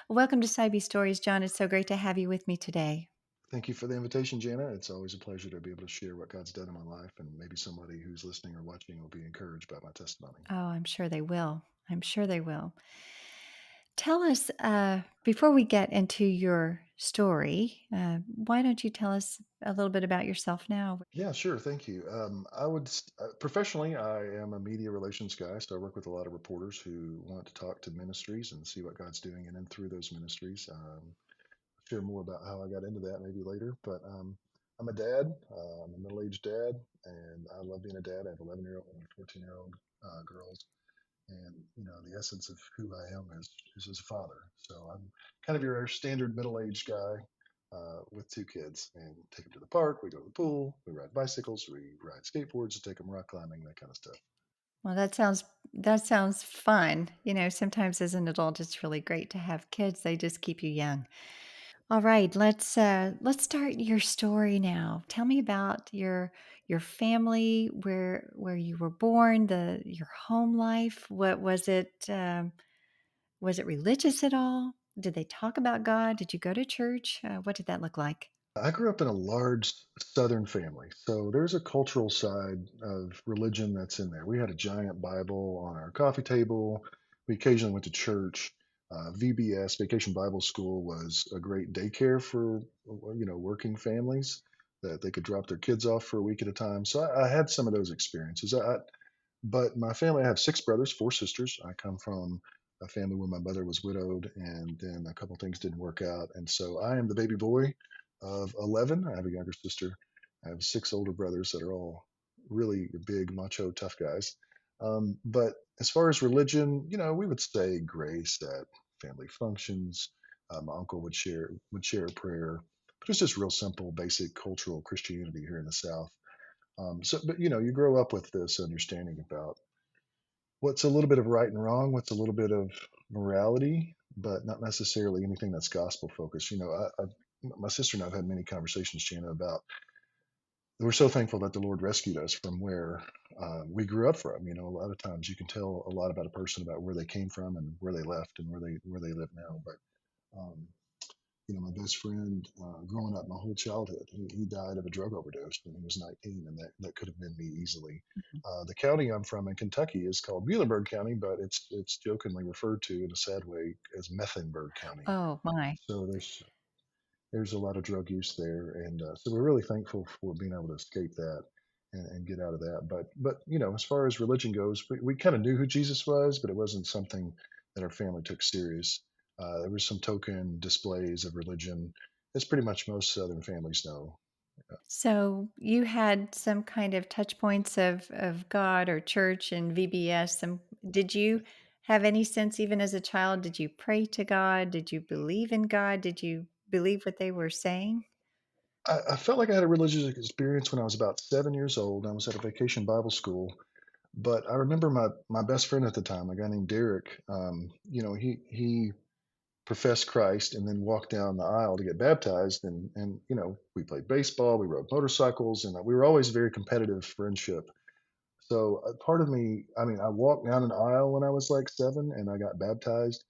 Welcome to Cybe Stories, John. It's so great to have you with me today. Thank you for the invitation, Jana. It's always a pleasure to be able to share what God's done in my life, and maybe somebody who's listening or watching will be encouraged by my testimony. Oh, I'm sure they will. I'm sure they will. Tell us, before we get into your story, why don't you tell us a little bit about yourself now? Yeah, sure. Thank you. Professionally, I am a media relations guy, so I work with a lot of reporters who want to talk to ministries and see what God's doing in and through those ministries. Share more about how I got into that maybe later, but I'm a dad. I'm a middle-aged dad, and I love being a dad. I have 11-year-old and 14-year-old girls. And the essence of who I am is as a father. So I'm kind of your standard middle-aged guy with two kids, and take them to the park. We go to the pool. We ride bicycles. We ride skateboards. And take them rock climbing, that kind of stuff. Well, that sounds fun. Sometimes as an adult, it's really great to have kids. They just keep you young. All right, let's start your story now. Tell me about your family, where you were born, the your home life. What was it? Was it religious at all? Did they talk about God? Did you go to church? What did that look like? I grew up in a large Southern family, so there's a cultural side of religion that's in there. We had a giant Bible on our coffee table. We occasionally went to church. VBS, Vacation Bible School, was a great daycare for working families that they could drop their kids off for a week at a time. So I had some of those experiences. But my family, I have six brothers, four sisters. I come from a family where my mother was widowed, and then a couple things didn't work out, and so I am the baby boy of 11. I have a younger sister. I have six older brothers that are all really big, macho, tough guys. But as far as religion, we would say grace at family functions. My uncle would share a prayer, but it's just real simple, basic cultural Christianity here in the South. But you grow up with this understanding about what's a little bit of right and wrong, what's a little bit of morality, but not necessarily anything that's gospel focused. My sister and I've had many conversations, Jana, about we're so thankful that the Lord rescued us from where we grew up from. A lot of times you can tell a lot about a person about where they came from and where they left and where they live now. But um, my best friend, growing up, my whole childhood, he died of a drug overdose when he was 19, and that could have been me easily. Mhm. The county I'm from in Kentucky is called Muhlenberg County, but it's jokingly referred to in a sad way as Methenberg County. Oh my. So there's a lot of drug use there, and so we're really thankful for being able to escape that and get out of that. But as far as religion goes, we kind of knew who Jesus was, but it wasn't something that our family took serious. There was some token displays of religion, as pretty much most Southern families know. So you had some kind of touch points of God or church and VBS. Did you have any sense, even as a child, did you pray to God? Did you believe in God? Did you believe what they were saying? I felt like I had a religious experience when I was about 7 years old. I was at a vacation Bible school, but I remember my best friend at the time, a guy named Derek. He professed Christ and then walked down the aisle to get baptized. And we played baseball, we rode motorcycles, and we were always a very competitive friendship. So part of me, I mean, I walked down an aisle when I was like 7, and I got baptized,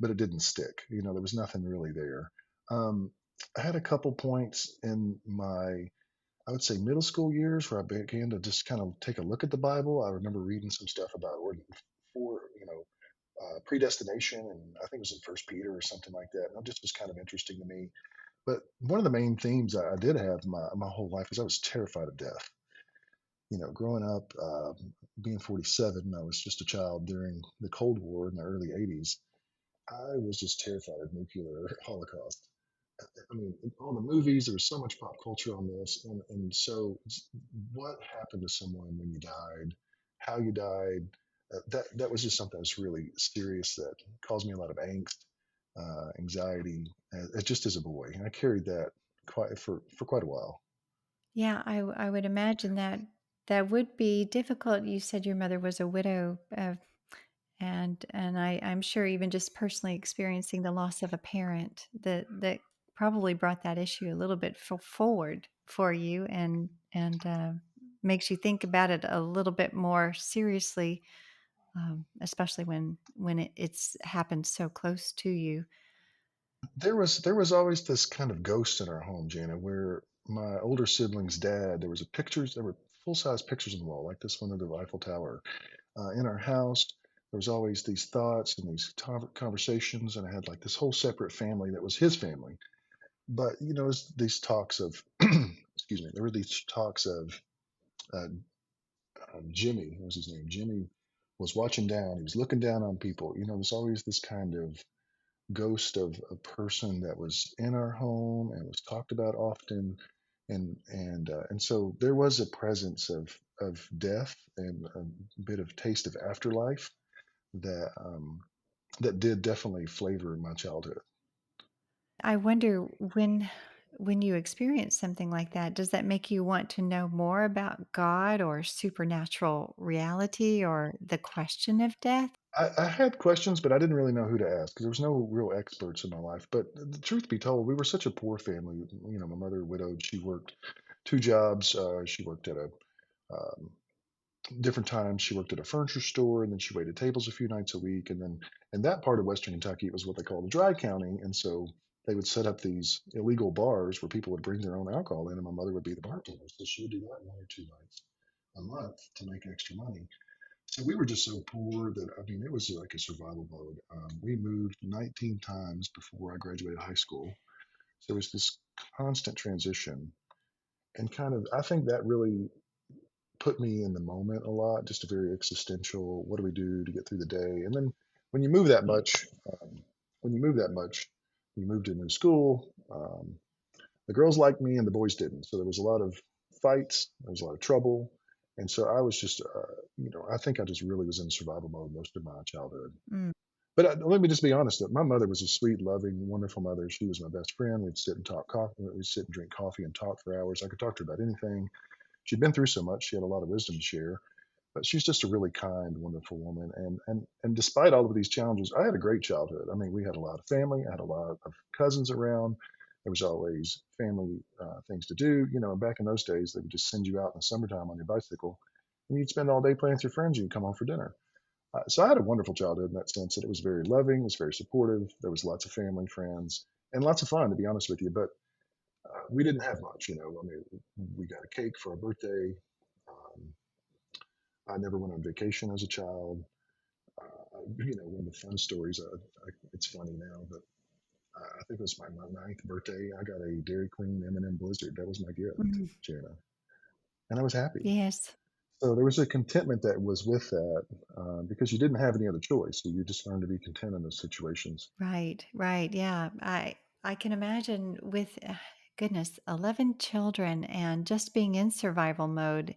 but it didn't stick. There was nothing really there. Um, I had a couple points in my, I would say, middle school years where I began to just kind of take a look at the Bible. I remember reading some stuff about for predestination, and I think it was in First Peter or something like that. And it just was kind of interesting to me. But one of the main themes I did have my whole life is I was terrified of death. Growing up, being 47, I was just a child during the Cold War in the early 80s. I was just terrified of nuclear holocaust. I mean, in all the movies, there was so much pop culture on this, and so what happened to someone when you died, how you died, that was just something that's really serious that caused me a lot of angst, anxiety, just as a boy, and I carried that quite for quite a while. Yeah, I would imagine that that would be difficult. You said your mother was a widow, and I'm sure even just personally experiencing the loss of a parent that probably brought that issue a little bit forward for you and makes you think about it a little bit more seriously, especially when it's happened so close to you. There was always this kind of ghost in our home, Jana, where my older sibling's dad, there were full-size pictures on the wall, like this one of the Eiffel Tower. In our house, there was always these thoughts and these conversations, and I had like this whole separate family that was his family. But these talks of, excuse me, there were these talks of uh, Jimmy, what was his name? Jimmy was watching down. He was looking down on people. There's always this kind of ghost of a person that was in our home and was talked about often, and so there was a presence of death and a bit of taste of afterlife that that did definitely flavor my childhood. I wonder when you experience something like that, does that make you want to know more about God or supernatural reality or the question of death? I had questions, but I didn't really know who to ask because there was no real experts in my life. But the truth be told, we were such a poor family. My mother widowed. She worked two jobs. She worked at a um, different times. She worked at a furniture store, and then she waited tables a few nights a week. And then in that part of Western Kentucky, it was what they called a dry county, and so they would set up these illegal bars where people would bring their own alcohol in, and my mother would be the bartender. So she would do that one or two nights a month to make extra money. So we were just so poor that I mean, it was like a survival mode. We moved 19 times before I graduated high school. So it was this constant transition, and kind of I think that really put me in the moment a lot, just a very existential, what do we do to get through the day? And then when you move that much, when you move that much, you move to a new school. The girls liked me and the boys didn't. So there was a lot of fights, there was a lot of trouble. And so I was just, I think I just really was in survival mode most of my childhood. Mm, But let me just be honest. My mother was a sweet, loving, wonderful mother. She was my best friend. We'd sit and talk coffee. We'd sit and drink coffee and talk for hours. I could talk to her about anything. She'd been through so much. She had a lot of wisdom to share. But she's just a really kind, wonderful woman. And despite all of these challenges, I had a great childhood. I mean, we had a lot of family. I had a lot of cousins around. There was always family things to do. And back in those days, they would just send you out in the summertime on your bicycle, and you'd spend all day playing with your friends. And you'd come home for dinner. So I had a wonderful childhood in that sense. That it was very loving, it was very supportive. There was lots of family, friends, and lots of fun, to be honest with you. But we didn't have much. I mean, we got a cake for our birthday. Um, I never went on vacation as a child. One of the fun stories. It's funny now, but I think it was my ninth birthday. I got a Dairy Queen M&M Blizzard. That was my gift, mhm. Jana, and I was happy. Yes. So there was a contentment that was with that because you didn't have any other choice. So you just learned to be content in those situations. Right, right. Yeah. I can imagine with goodness, 11 children and just being in survival mode,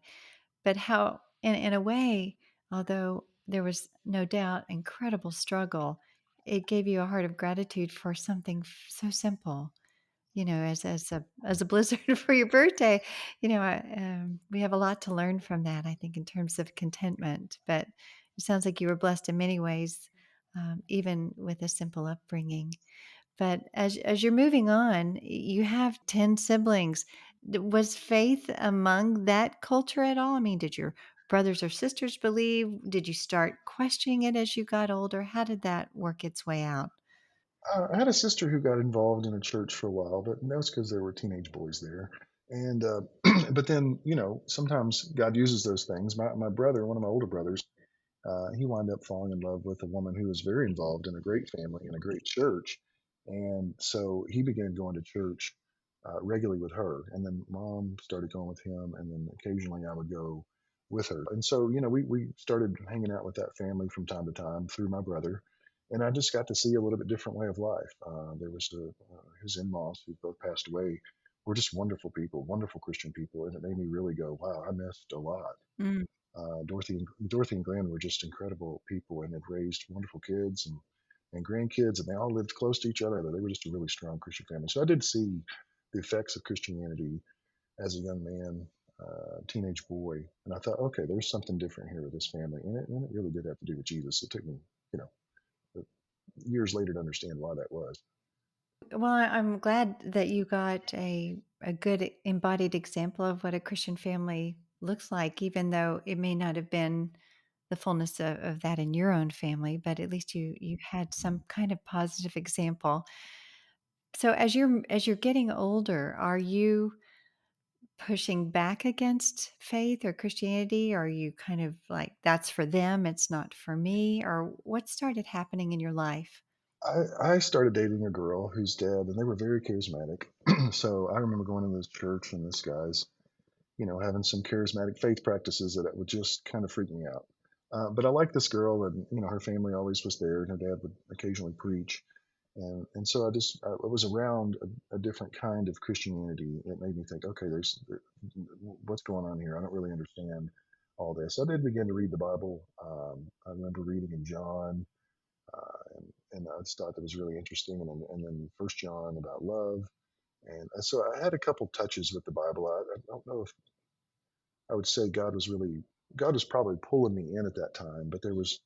but how in a way, although there was no doubt incredible struggle, it gave you a heart of gratitude for something so simple. As a blizzard for your birthday, we have a lot to learn from that, I think, in terms of contentment. But it sounds like you were blessed in many ways, even with a simple upbringing. But as you're moving on, you have 10 siblings. Was faith among that culture at all? I mean, did your brothers or sisters believe? Did you start questioning it as you got older? How did that work its way out? I had a sister who got involved in a church for a while, but that was because there were teenage boys there. And but then sometimes God uses those things. My brother, one of my older brothers, he wound up falling in love with a woman who was very involved in a great family and a great church. And so he began going to church regularly with her. And then mom started going with him. And then occasionally I would go with her. And so, we started hanging out with that family from time to time through my brother. And I just got to see a little bit different way of life. There was his in laws who both passed away were just wonderful people, wonderful Christian people. And it made me really go, wow, I missed a lot. Mm, Dorothy and Glenn were just incredible people and had raised wonderful kids and grandkids, and they all lived close to each other. They were just a really strong Christian family. So I did see the effects of Christianity as a young man, teenage boy, and I thought, okay, there's something different here with this family, and it really did have to do with Jesus. It took me, you know, years later to understand why that was. Well, I'm glad that you got a good embodied example of what a Christian family looks like, even though it may not have been the fullness of that in your own family, but at least you had some kind of positive example. So as you're getting older, are you pushing back against faith or Christianity? Or are you kind of like, that's for them, it's not for me? Or what started happening in your life? I started dating a girl whose dad, and they were very charismatic. So I remember going to this church and this guy's, having some charismatic faith practices that would just kind of freak me out. But I liked this girl, and her family always was there, and her dad would occasionally preach, and so I was around a different kind of Christianity that made me think, okay, what's going on here? I don't really understand all this. I did begin to read the Bible. I remember reading in John, and I just thought that was really interesting, and then First John about love, and so I had a couple touches with the Bible. I don't know if I would say God was probably pulling me in at that time, but there was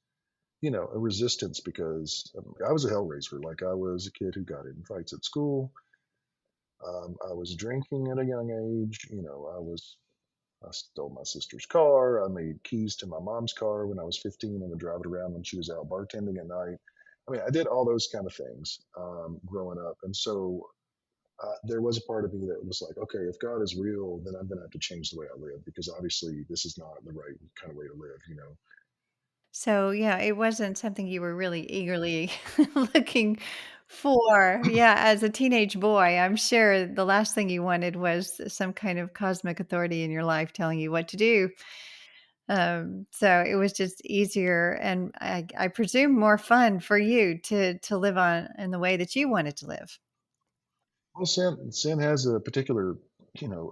a resistance because I was a hellraiser. Like I was a kid who got in fights at school. I was drinking at a young age. I stole my sister's car. I made keys to my mom's car when I was 15 and would drive it around when she was out bartending at night. I mean, I did all those kind of things growing up, and so there was a part of me that was like, okay, if God is real, then I'm going to have to change the way I live because obviously this is not the right kind of way to live. So, yeah, it wasn't something you were really eagerly looking for. Yeah, as a teenage boy, I'm sure the last thing you wanted was some kind of cosmic authority in your life telling you what to do. So it was just easier and I presume more fun for you to live on in the way that you wanted to live. Well, sin has a particular,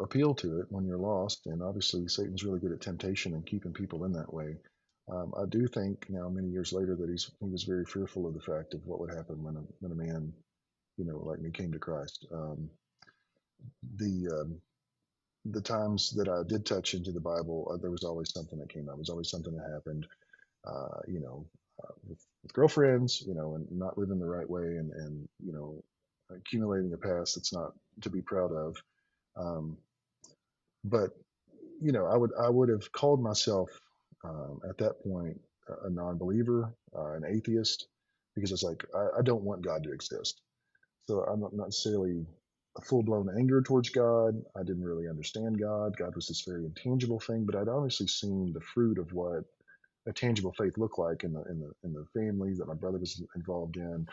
appeal to it when you're lost, and obviously Satan's really good at temptation and keeping people in that way. I do think now, many years later, that he was very fearful of the fact of what would happen when a man, like me, came to Christ. The the times that I did touch into the Bible, there was always something that came out. There was always something that happened. With girlfriends, and not living the right way, and accumulating a past that's not to be proud of. Um, but I would have called myself at that point a non-believer, an atheist, because it's like I don't want God to exist. So I'm not necessarily a full-blown anger towards God. I didn't really understand God. God was this very intangible thing, but I'd obviously seen the fruit of what a tangible faith looked like in the families that my brother was involved in,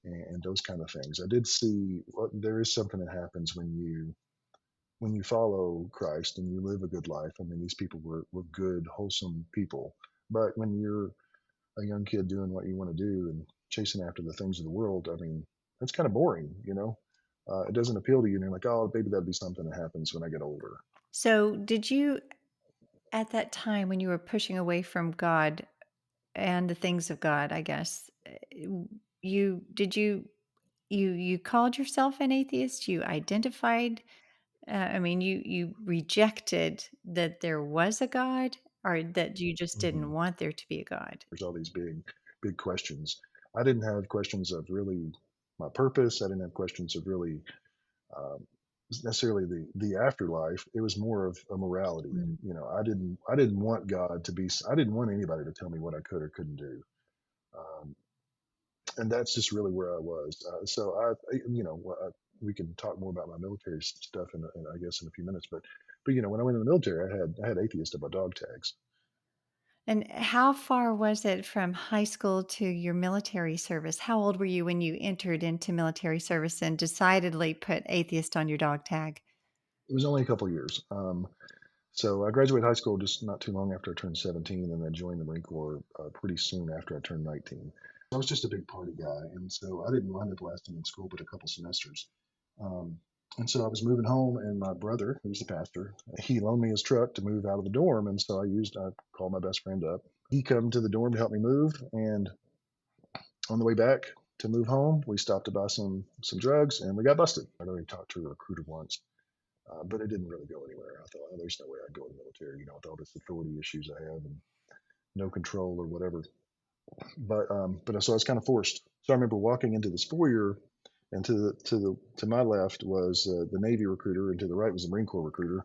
and those kind of things. I did see, well, there is something that happens when you follow Christ and you live a good life. I mean, these people were good, wholesome people. But when you're a young kid doing what you want to do and chasing after the things of the world, I mean, that's kind of boring. It doesn't appeal to you. And you're like, oh, maybe that'd be something that happens when I get older. So, did you at that time when you were pushing away from God and the things of God, I guess, you did you called yourself an atheist? You identified I mean, you rejected that there was a God or that you just didn't Hmm. want there to be a God? There's all these big questions. I didn't have questions of really my purpose. I didn't have questions of really um, necessarily the afterlife. It was more of a morality. Mm. I didn't want God to be. I didn't want anybody to tell me what I could or couldn't do. Um, and that's just really where I was. So we can talk more about my military stuff I guess in a few minutes. But when I went in the military, I had atheist on my dog tags. And how far was it from high school to your military service? How old were you when you entered into military service and decidedly put atheist on your dog tag? It was only a couple years. So I graduated high school just not too long after I turned 17, and then joined the Marine Corps pretty soon after I turned 19. I was just a big party guy, and so I didn't mind it lasting in school but a couple semesters. Um, and so I was moving home, and my brother, who's the pastor, he loaned me his truck to move out of the dorm, and so I called my best friend up. He come to the dorm to help me move, and on the way back to move home, we stopped to buy some drugs, and we got busted. I'd already talked to a recruiter once, but it didn't really go anywhere. I thought, oh, there's no way I'd go in the military, with all this authority issues I have and no control or whatever. But so I was kind of forced. So I remember walking into this foyer, and to my left was the Navy recruiter, and to the right was the Marine Corps recruiter.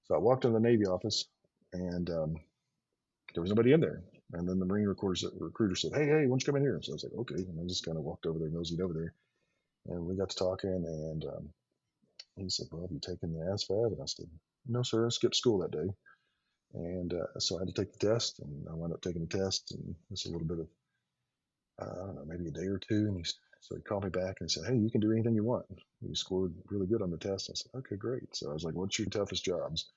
So I walked into the Navy office, and there was nobody in there. And then the Marine recruiter said, "Hey, hey, why don't you come in here?" So I was like, "Okay," and I just kind of walked over there, nosed over there, And we got to talking, and he said, "Well, have you taken the ASVAB?" And I said, "No, sir. I skipped school that day." And so I had to take the test, and I wound up taking the test, and it's a little bit of, I don't know, maybe a day or two. And so he called me back and he said, "Hey, you can do anything you want. You scored really good on the test." I said, "Okay, great." So I was like, "What's your toughest jobs?"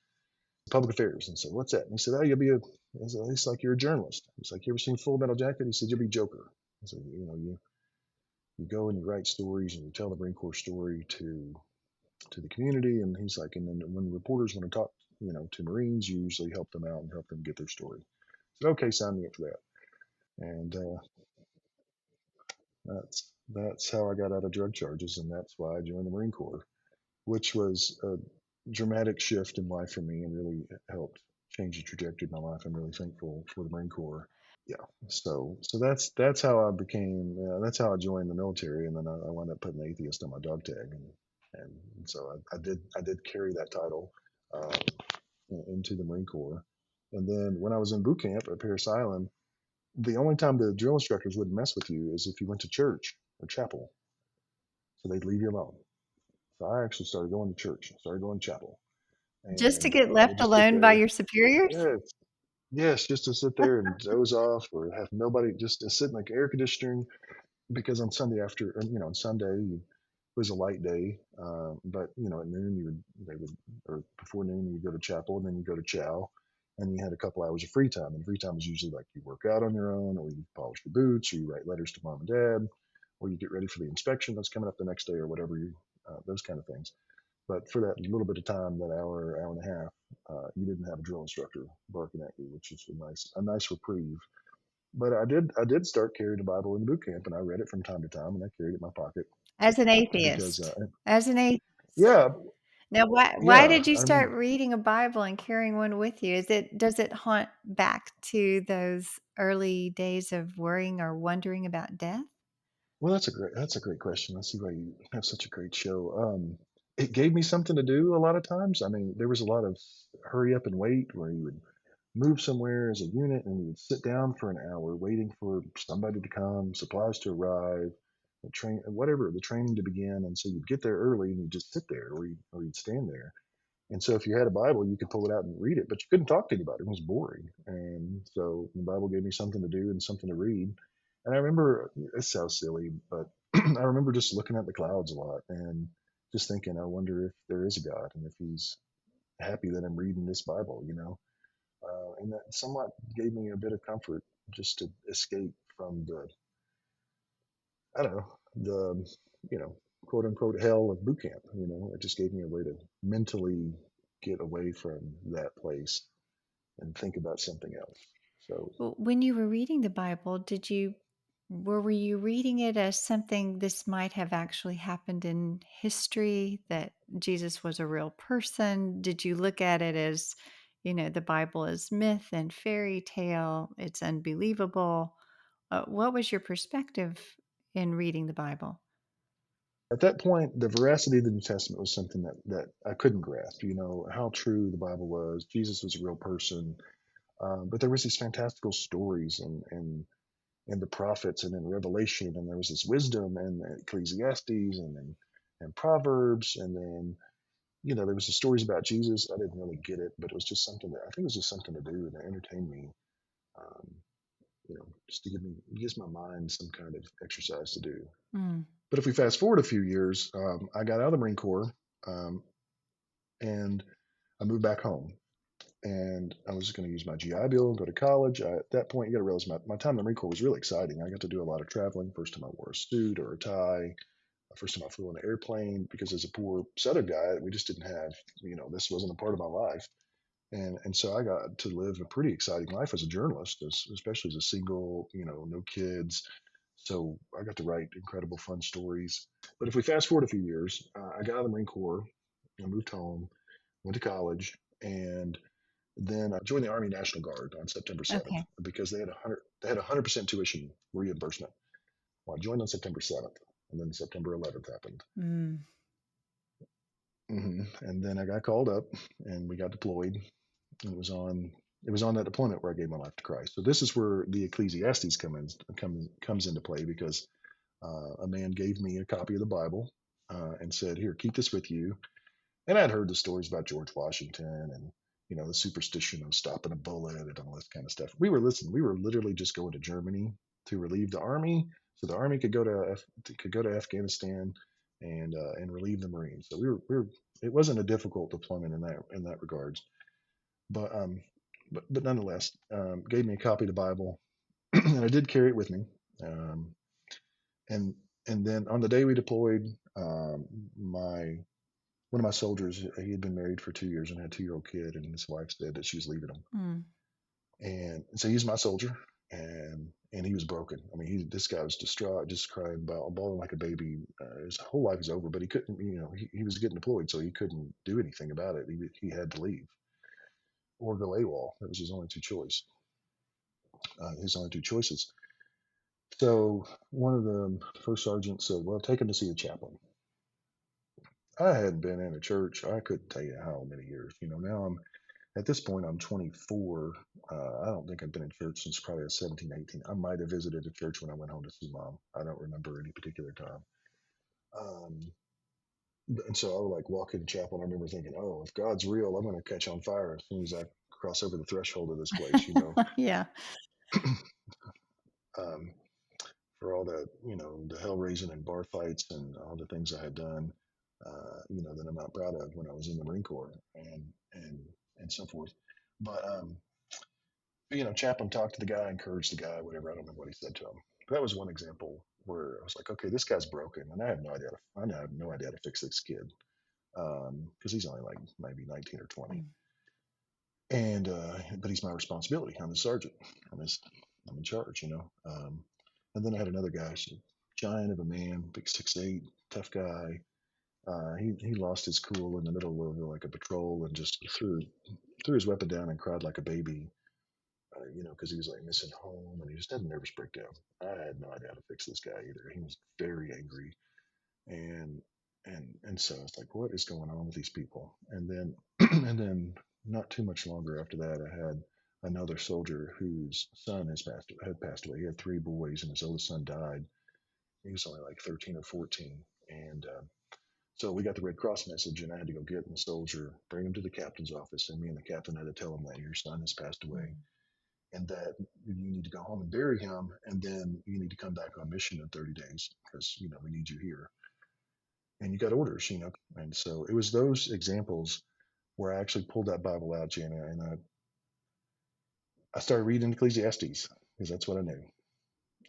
"Public affairs." And I said, "What's that?" And he said, "Oh, you'll be a, it's like you're a journalist." He's like, "You ever seen Full Metal Jacket?" He said, "You'll be Joker." I said, you go and you write stories and you tell the Marine Corps story to the community. And he's like, and then when reporters want to talk, to Marines, you usually help them out and help them get their story. I said, "Okay, sign me up for that." And that's how I got out of drug charges, and that's why I joined the Marine Corps, which was a dramatic shift in life for me and really helped change the trajectory of my life. I'm really thankful for the Marine Corps. Yeah. So that's how I became. That's how I joined the military, and then I wound up putting atheist on my dog tag, and so I did carry that title um, into the Marine Corps. And then when I was in boot camp at Parris Island, the only time the drill instructors wouldn't mess with you is if you went to church or chapel, so they'd leave you alone. So I actually started going to church, started going to chapel, Just to and get I would left just sit alone by there. your superiors? Yes, yes, just to sit there and doze off or have nobody, just to sit in the air conditioning. Because on Sunday after, on Sunday, it was a light day, but at noon they would, or before noon you go to chapel, and then you go to chow, and you had a couple hours of free time. And free time is usually like you work out on your own, or you polish your boots, or you write letters to mom and dad, or you get ready for the inspection that's coming up the next day, or whatever those kind of things. But for that little bit of time, that hour, hour and a half, you didn't have a drill instructor barking at you, which is a nice reprieve. But I did start carrying the Bible in boot camp, and I read it from time to time, and I carried it in my pocket As an because, atheist. As an atheist. yeah, Now, why yeah. did you I start mean, reading a Bible and carrying one with you? Does it haunt back to those early days of worrying or wondering about death? well, that's a great question. I see why you have such a great show. It gave me something to do a lot of times. I mean, there was a lot of hurry up and wait where you would move somewhere as a unit and you would sit down for an hour waiting for somebody to come, supplies to arrive, the training to begin. And so you'd get there early and you'd just sit there, or you'd stand there. And so if you had a Bible, you could pull it out and read it, but you couldn't talk to anybody. It was boring. And so the Bible gave me something to do and something to read. And I remember, it sounds silly, but I remember just looking at the clouds a lot and just thinking, I wonder if there is a God and if he's happy that I'm reading this Bible. And that somewhat gave me a bit of comfort just to escape from I don't know, you know, quote unquote hell of boot camp. It just gave me a way to mentally get away from that place and think about something else. So Well, when you were reading the Bible, were you reading it as something this might have actually happened in history, that Jesus was a real person? Did you look at it as, the Bible is myth and fairy tale, it's unbelievable? What was your perspective in reading the Bible? at that point, the veracity of the New Testament was something that I couldn't grasp. How true the Bible was. Jesus was a real person, but there was these fantastical stories and the prophets and in Revelation, and there was this wisdom and Ecclesiastes and Proverbs, and then there was the stories about Jesus. I didn't really get it, but it was just something that I think it was just something to do and to entertain me. Um, just to gives my mind some kind of exercise to do. Mm, But if we fast forward a few years, I got out of the Marine Corps, um, and I moved back home. And I was going to use my GI Bill and go to college. At that point, you got to realize my time in the Marine Corps was really exciting. I got to do a lot of traveling. First time I wore a suit or a tie. First time I flew on an airplane, because as a poor Southern guy, we just didn't have, this wasn't a part of my life. And so I got to live a pretty exciting life as a journalist, especially as a single, no kids. So I got to write incredible, fun stories. But if we fast forward a few years, I got out of the Marine Corps, I moved home, went to college, and then I joined the Army National Guard on September 7th okay. because they had 100% tuition reimbursement. Well, I joined on September 7th, and then September 11th happened. Mm. And then I got called up, and we got deployed. And it was on that deployment where I gave my life to Christ. So this is where the Ecclesiastes comes into play, because A man gave me a copy of the Bible and said, "Here, keep this with you." And I'd heard the stories about George Washington and the superstition of stopping a bullet and all this kind of stuff. We were literally just going to Germany to relieve the army, so the army could could go to Afghanistan and relieve the Marines. So we were it wasn't a difficult deployment in that regards, but nonetheless, gave me a copy of the Bible, and I did carry it with me. Um, and and then on the day we deployed, my one of my soldiers, he had been married for 2 years and had a 2-year-old kid, and his wife said that she was leaving him. Mm. And so he's my soldier, and he was broken. I mean, this guy was distraught, just crying, bawling like a baby. His whole life is over, but he couldn't. He was getting deployed, so he couldn't do anything about it. He had to leave or go AWOL. That was his only two choices. So one of the first sergeants said, "Well, take him to see a chaplain." I had been in a church. I couldn't tell you how many years. Now at this point, I'm 24. I don't think I've been in church since probably I was 17, 18. I might have visited a church when I went home to see mom. I don't remember any particular time. Um, and so I would like walk into chapel, and I remember thinking, "Oh, if God's real, I'm going to catch on fire as soon as I cross over the threshold of this place." Yeah. Um, for all the hell raising and bar fights and all the things I had done, that I'm not proud of when I was in the Marine Corps and so forth. But Chaplin talked to the guy, encouraged the guy, whatever. I don't know what he said to him. But that was one example where I was like, okay, this guy's broken, and I have no idea how to fix this kid because he's only like maybe 19 or 20, Mm. and but he's my responsibility. I'm the sergeant. I'm in charge, and then I had another guy, giant of a man, big 6'8", tough guy. He lost his cool in the middle of like a patrol and just threw his weapon down and cried like a baby, because he was like missing home and he just had a nervous breakdown. I had no idea how to fix this guy either. He was very angry, and so it's like, what is going on with these people? And then and then not too much longer after that, I had another soldier whose son had passed away. He had three boys, and his oldest son died. He was only like 13 or 14, and so we got the Red Cross message, and I had to go get the soldier, bring him to the captain's office, and me and the captain had to tell him that your son has passed away Mm. and that you need to go home and bury him, and then you need to come back on mission in 30 days because we need you here, and you got orders. And so it was those examples where I actually pulled that Bible out, Jana, and I started reading Ecclesiastes because that's what I knew.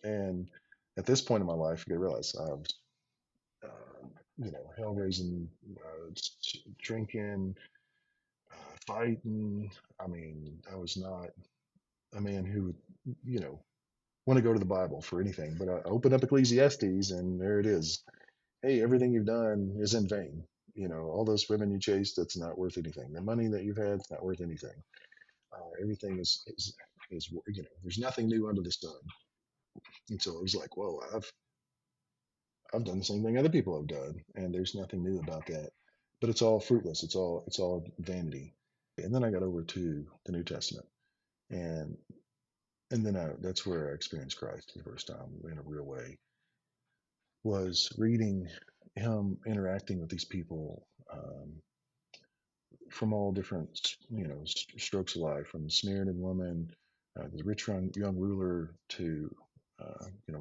And at this point in my life, you got to realize I was, hell raising, drinking, fighting. I mean, I was not a man who would, you know, want to go to the Bible for anything, but I open up Ecclesiastes and there it is. Hey, everything you've done is in vain. All those women you chased, that's not worth anything. The money that you've had, it's not worth anything. Everything is there's nothing new under the sun. And so it was like, whoa, I've done the same thing other people have done, and there's nothing new about that. But it's all fruitless. It's all vanity. And then I got over to the New Testament, and then that's where I experienced Christ for the first time in a real way. Was reading him interacting with these people from all different strokes of life, from the Samaritan woman, the rich young ruler, to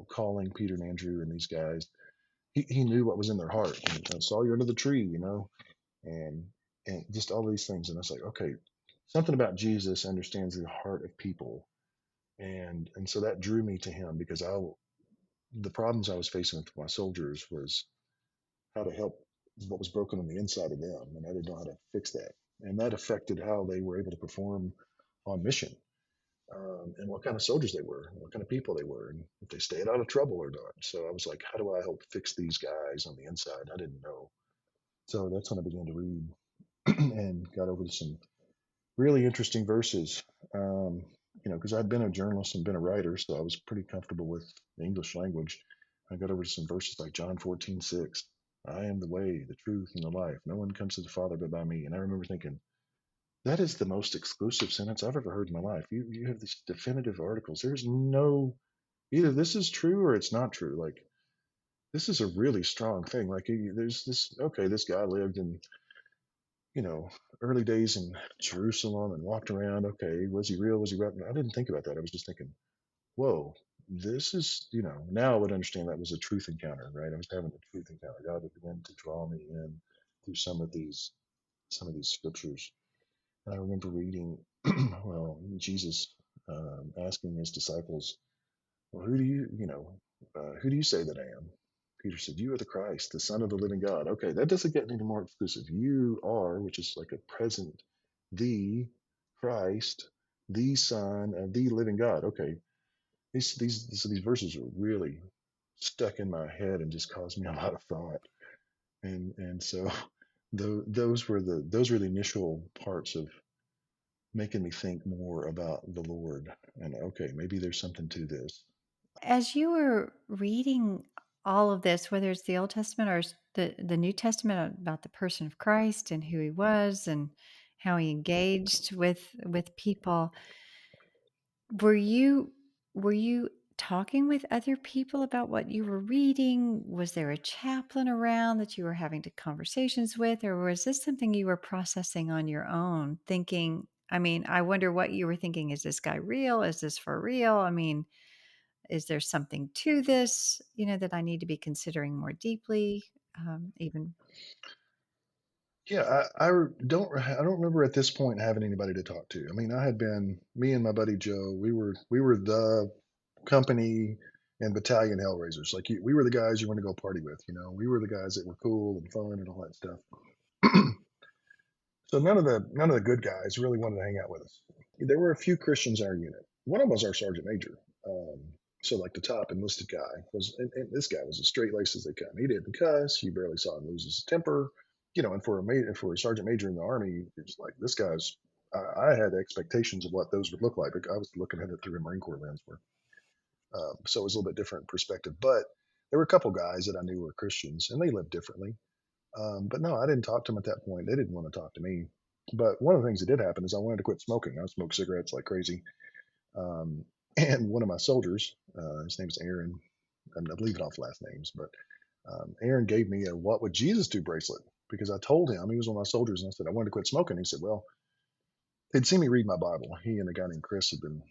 calling Peter and Andrew and these guys. He knew what was in their heart. And, saw you under the tree, and just all these things. And it's like, okay, something about Jesus understands the heart of people, and so that drew me to him because the problems I was facing with my soldiers was how to help what was broken on the inside of them, and I didn't know how to fix that, and that affected how they were able to perform on mission, and what kind of soldiers they were, and what kind of people they were, and if they stayed out of trouble or not. So I was like, how do I help fix these guys on the inside? I didn't know. So that's when I began to read and got over to some really interesting verses. Because I'd been a journalist and been a writer, so I was pretty comfortable with the English language. I got over to some verses like John 14:6. I am the way, the truth, and the life. No one comes to the Father but by me. And I remember thinking, that is the most exclusive sentence I've ever heard in my life. You have these definitive articles. There's no, either this is true or it's not true. Like, this is a really strong thing. Like, there's this, okay, this guy lived in, you know, early days in Jerusalem and walked around. Okay, was he real? Was he right? I didn't think about that. I was just thinking, whoa, this is, now I would understand that was a truth encounter, right? I was having a truth encounter. God had begun to draw me in through some of these scriptures. And I remember reading, well, Jesus asking his disciples, well, who do you say that I am? Peter said, you are the Christ, the Son of the living God. Okay, that doesn't get any more exclusive. You are, which is like a present, the Christ, the Son of the living God. Okay, these verses are really stuck in my head and just caused me a lot of thought. And so those were the initial parts of making me think more about the Lord. And okay, maybe there's something to this. As you were reading all of this, whether it's the Old Testament or the New Testament about the person of Christ and who he was and how he engaged with people, were you talking with other people about what you were reading? Was there a chaplain around that you were having to conversations with, or was this something you were processing on your own, thinking, I mean, I wonder what you were thinking. Is this guy real? Is this for real? I mean, is there something to this, that I need to be considering more deeply? Even Yeah, I don't remember at this point having anybody to talk to. I mean, I had been me and my buddy Joe. We were the company and battalion hellraisers. Like, we were the guys you want to go party with. We were the guys that were cool and fun and all that stuff. So none of the good guys really wanted to hang out with us. There were a few Christians in our unit. One of them was our sergeant major. So like the top enlisted guy was, and this guy was as straight laced as they come. He didn't cuss. You barely saw him lose his temper. And for a sergeant major in the army, it was like this guy's. I had expectations of what those would look like. I was looking at it through a Marine Corps lens, so it was a little bit different perspective. But there were a couple guys that I knew were Christians, and they lived differently. But no, I didn't talk to them at that point. They didn't want to talk to me. But one of the things that did happen is I wanted to quit smoking. I smoked cigarettes like crazy. Um, and one of my soldiers, his name is Aaron. I'm leaving off last names, but Aaron gave me a "What Would Jesus Do" bracelet because I told him he was one of my soldiers, and I said I wanted to quit smoking. He said, "Well, they'd seen me read my Bible. He and a guy named Chris had been.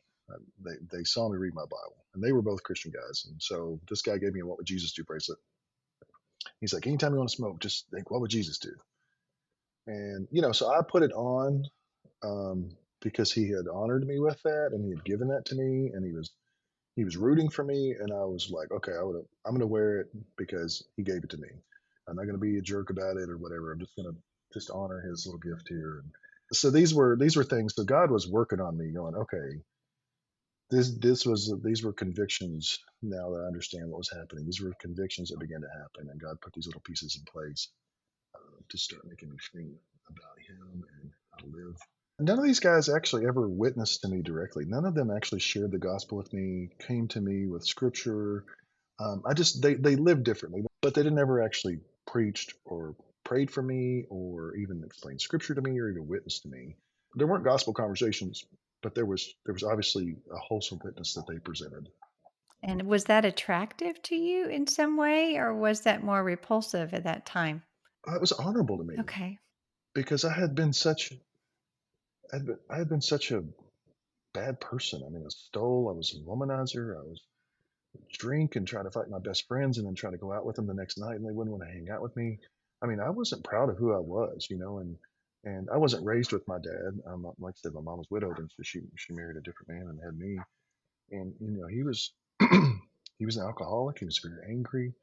They saw me read my Bible, and they were both Christian guys. And so this guy gave me a "What Would Jesus Do" bracelet. He's like, anytime you want to smoke, just think, what would Jesus do? And so I put it on because he had honored me with that, and he had given that to me, and he was rooting for me, and I was like, okay, I'm gonna wear it because he gave it to me. I'm not gonna be a jerk about it or whatever. I'm just gonna just honor his little gift here. And so these were things. So God was working on me, going, okay, these were convictions. Now that I understand what was happening, these were convictions that began to happen, and God put these little pieces in place to start making me think about Him and how to live. None of these guys actually ever witnessed to me directly. None of them actually shared the gospel with me, came to me with scripture. I just they lived differently, but they didn't ever actually preached or prayed for me or even explained scripture to me or even witnessed to me. There weren't gospel conversations, but there was obviously a wholesome witness that they presented. and was that attractive to you in some way, or was that more repulsive at that time? It was honorable to me Okay. because I had been such a bad person. I mean, I stole, I was a womanizer, I was drink and try to fight my best friends and then try to go out with them the next night and they wouldn't want to hang out with me. I mean, I wasn't proud of who I was, and I wasn't raised with my dad. Like I said, my mom was widowed and so she married a different man and had me. And he was he was an alcoholic. He was very angry,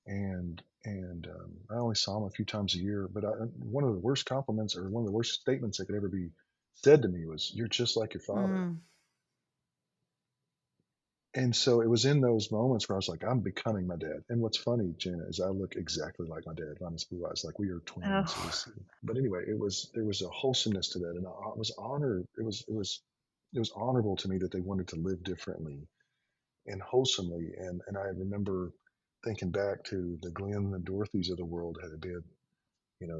and I only saw him a few times a year. But one of the worst compliments or one of the worst statements that could ever be said to me was, "You're just like your father." Mm. And so it was in those moments where I was like, I'm becoming my dad. And what's funny, Jenna, is I look exactly like my dad, minus blue eyes. Like, we are twins. Oh, But anyway, there was a wholesomeness to that, and I was honored. It was honorable to me that they wanted to live differently and wholesomely. And I remember thinking back to the Glenn and Dorothys of the world had been,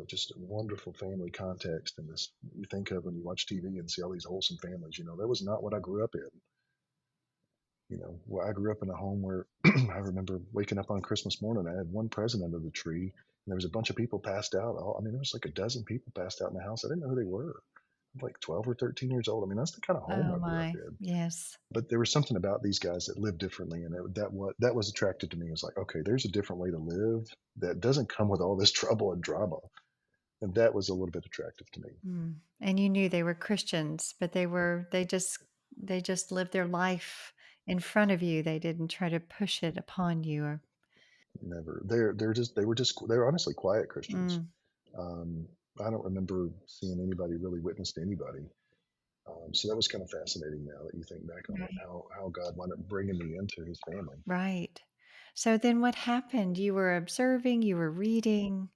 just a wonderful family context. And this you think of when you watch TV and see all these wholesome families. That was not what I grew up in. Well, I grew up in a home where I remember waking up on Christmas morning. I had one present under the tree, and there was a bunch of people passed out. I mean, there was like a dozen people passed out in the house. I didn't know who they were. I'm like 12 or 13 years old. I mean, that's the kind of home Oh I grew up my. in. Yes. But there was something about these guys that lived differently, and that was attracted to me. It was like, okay, there's a different way to live that doesn't come with all this trouble and drama, and that was a little bit attractive to me. Mm. And you knew they were Christians, but they just lived their life in front of you. They didn't try to push it upon you or Never. They were honestly quiet Christians. mm, Um, I don't remember seeing anybody really witness to anybody. So that was kind of fascinating now that you think back on it, right. how God wound up bringing me into His family. Right. So then what happened? You were observing, you were reading.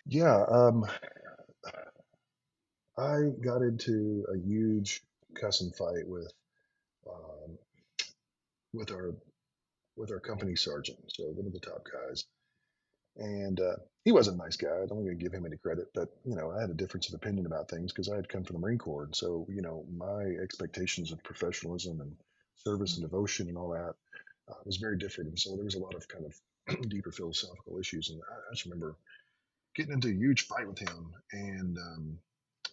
Yeah, I got into a huge cussing fight um, with our with our company sergeant, so one of the top guys, and he wasn't a nice guy. I don't want to give him any credit, but I had a difference of opinion about things because I had come from the Marine Corps, and so my expectations of professionalism and service and devotion and all that was very different. And so there was a lot of kind of deeper philosophical issues, and I just remember getting into a huge fight with him, and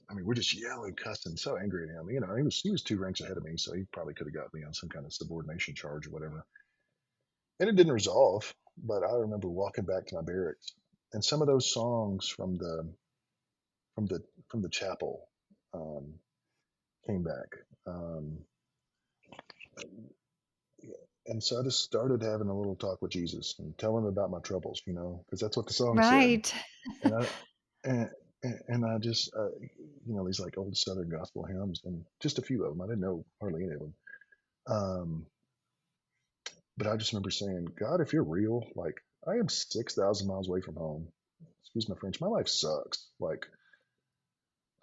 I mean, we're just yelling, cussing, so angry at him. He was two ranks ahead of me, so he probably could have got me on some kind of subordination charge or whatever. And it didn't resolve, but I remember walking back to my barracks, and some of those songs from the from the chapel um, came back. Um, and so I just started having a little talk with Jesus and telling him about my troubles, because that's what the song said. Right. And I and I just these like old Southern gospel hymns, and just a few of them. I didn't know hardly any of them. Um, but I just remember saying, God, if you're real, like I am 6,000 miles away from home. Excuse my French. My life sucks. Like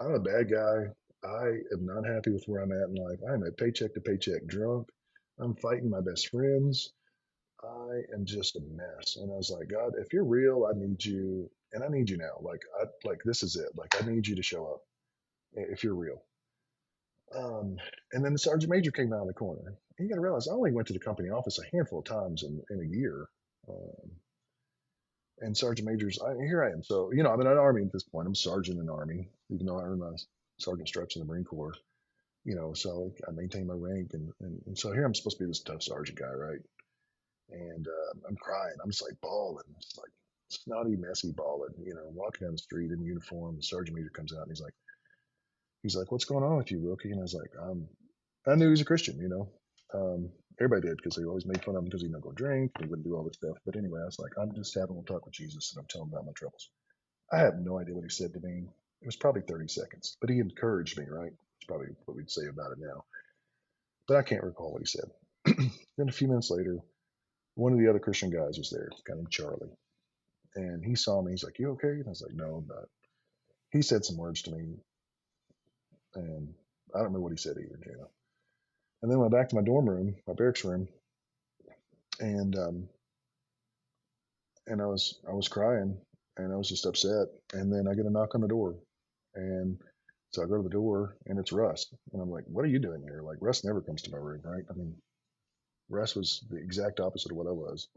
I'm a bad guy. I am not happy with where I'm at in life. I am a paycheck to paycheck drunk. I'm fighting my best friends. I am just a mess. And I was like, God, if you're real, I need you, and I need you now. Like this is it. Like I need you to show up if you're real. Um, and then the sergeant major came out of the corner. And you got to realize I only went to the company office a handful of times in a year. Um, and sergeant majors, here I am. So I'm in an army at this point. I'm sergeant in the army, even though I earned my sergeant stripes in the Marine Corps. So I maintain my rank, and so here I'm supposed to be this tough sergeant guy, right? And I'm crying. I'm just like bawling, just like snotty, messy bawling. Walking down the street in uniform. The sergeant major comes out and he's like, "What's going on with you, Wilkie?" And I was like, I knew he was a Christian. Everybody did because they always made fun of him because he didn't go drink, he wouldn't do all this stuff. But anyway, I was like, I'm just having a talk with Jesus, and I'm telling him about my troubles. I have no idea what he said to me. It was probably 30 seconds, but he encouraged me, right? It's probably what we'd say about it now, but I can't recall what he said. Then a few minutes later, one of the other Christian guys was there, a guy named Charlie, and he saw me. He's like, "You okay?" And I was like, "No, I'm not." He said some words to me, and I don't remember what he said either, Jana. And then went back to my dorm room, my barracks room, and I was crying, and I was just upset. And then I get a knock on the door, and so I go to the door, and it's Russ, and I'm like, "What are you doing here?" Like Russ never comes to my room, right? I mean, Russ was the exact opposite of what I was.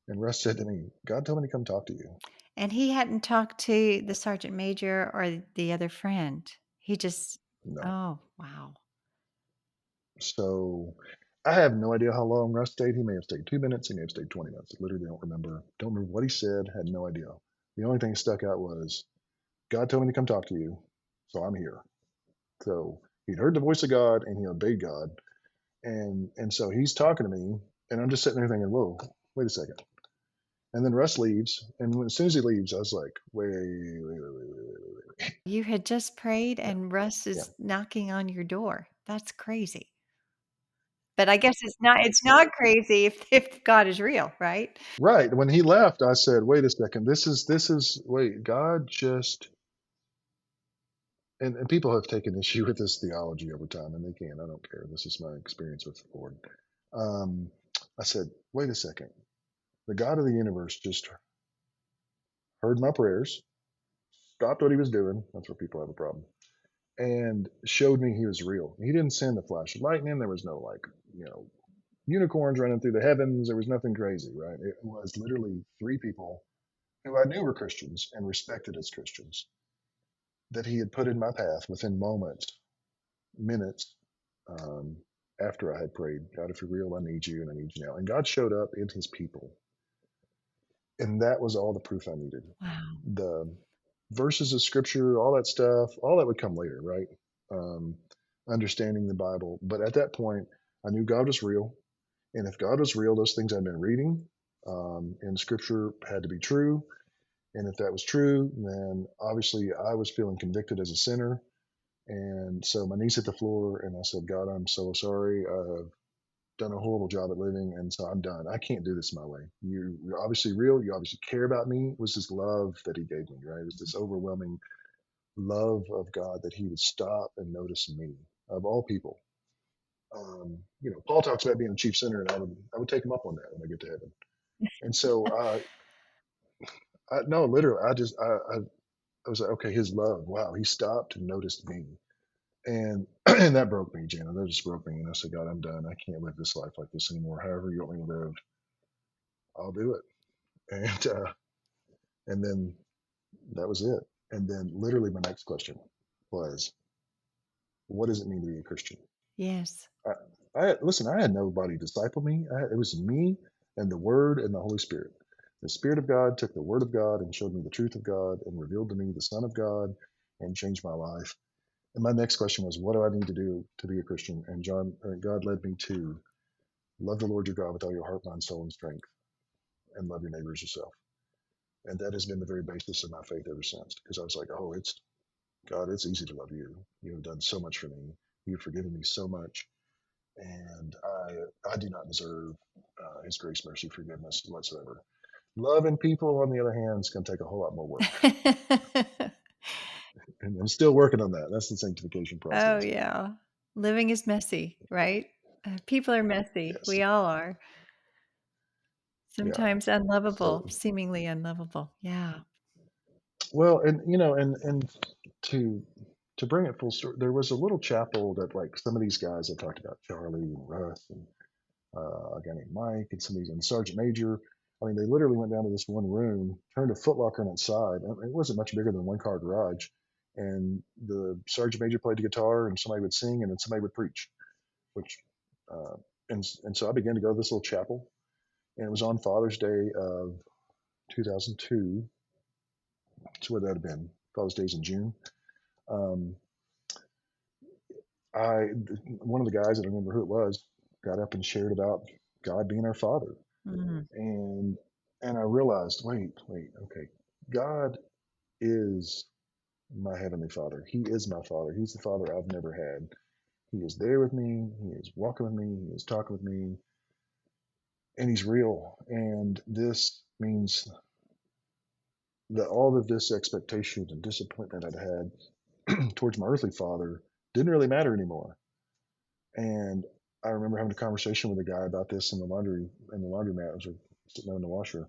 And Russ said to me, "God told me to come talk to you." And he hadn't talked to the sergeant major or the other friend. He just No. oh, wow. So I have no idea how long Russ stayed. He may have stayed 2 minutes. He may have stayed 20 minutes. Literally don't remember. Don't remember what he said. Had no idea. The only thing that stuck out was God told me to come talk to you. So I'm here. So he'd heard the voice of God and he obeyed God. And so he's talking to me, and I'm just sitting there thinking, whoa, wait a second. And then Russ leaves. And as soon as he leaves, I was like, wait, wait, wait, wait, wait, wait, wait, wait. You had just prayed Yeah. and Russ Yeah. is knocking on your door. That's crazy. But I guess it's not crazy if God is real, right? Right. When he left, I said, wait a second. Wait, God just, and people have taken issue with this theology over time, and they can. I don't care. This is my experience with the Lord. Um, I said, wait a second. The God of the universe just heard my prayers, stopped what he was doing. That's where people have a problem. And showed me he was real. He didn't send the flash of lightning. There was no like, you know, unicorns running through the heavens. There was nothing crazy, right? It was literally three people who I knew were Christians and respected as Christians that he had put in my path within moments, minutes, um, after I had prayed, God, if you're real, I need you and I need you now. And God showed up in his people. And that was all the proof I needed. Wow. The verses of scripture, all that stuff, all that would come later, right? Um, Understanding the Bible. But at that point, I knew God was real. And if God was real, those things I'd been reading in scripture had to be true. And if that was true, then obviously I was feeling convicted as a sinner. And so my knees hit the floor and I said, God, I'm so sorry. I've done a horrible job at living. And so I'm done. I can't do this my way. You're obviously real. You obviously care about me. It was this love that he gave me, right? It was this overwhelming love of God that he would stop and notice me of all people. Paul talks about being a chief sinner, and I would take him up on that when I get to heaven. And so, no, literally, I was like, okay, his love, wow, he stopped and noticed me, and and that broke me, Jana. That just broke me, and I said, God, I'm done. I can't live this life like this anymore. However you want me to live, I'll do it. And then that was it. And then, literally, my next question was, what does it mean to be a Christian? Yes. I, listen. I had nobody disciple me. It was me and the Word and the Holy Spirit. The Spirit of God took the Word of God and showed me the truth of God and revealed to me the Son of God and changed my life. And my next question was, what do I need to do to be a Christian? And God led me to love the Lord your God with all your heart, mind, soul, and strength, and love your neighbor as yourself. And that has been the very basis of my faith ever since. Because I was like, oh, it's God. It's easy to love you. You have done so much for me. You've forgiven me so much, and I do not deserve His grace, mercy, forgiveness whatsoever. Loving people, on the other hand, is going to take a whole lot more work, and I'm still working on that. That's the sanctification Oh, process. yeah. Living is messy, right? People are messy. Yes, We all are. yeah. Sometimes unlovable, So, seemingly unlovable. Yeah. well, and and to to bring it full story, there was a little chapel that like some of these guys I talked about, Charlie and Russ and a guy named Mike and some of these and Sergeant Major. I mean, they literally went down to this one room, turned a footlocker on its side. It wasn't much bigger than a one car garage. And the Sergeant Major played the guitar and somebody would sing and then somebody would preach, which, uh, and so I began to go to this little chapel and it was on Father's Day of 2002. That's where that had been. Father's Day's in June. Um, one of the guys, I don't remember who it was, got up and shared about God being our Father, Mhm. and I realized, wait, okay, God is my heavenly Father. He is my Father. He's the Father I've never had. He is there with me. He is walking with me. He is talking with me, and He's real. And this means that all of this expectation and disappointment I'd had towards my earthly father didn't really matter anymore. And I remember having a conversation with a guy about this in the laundromat as we're sitting there in the washer,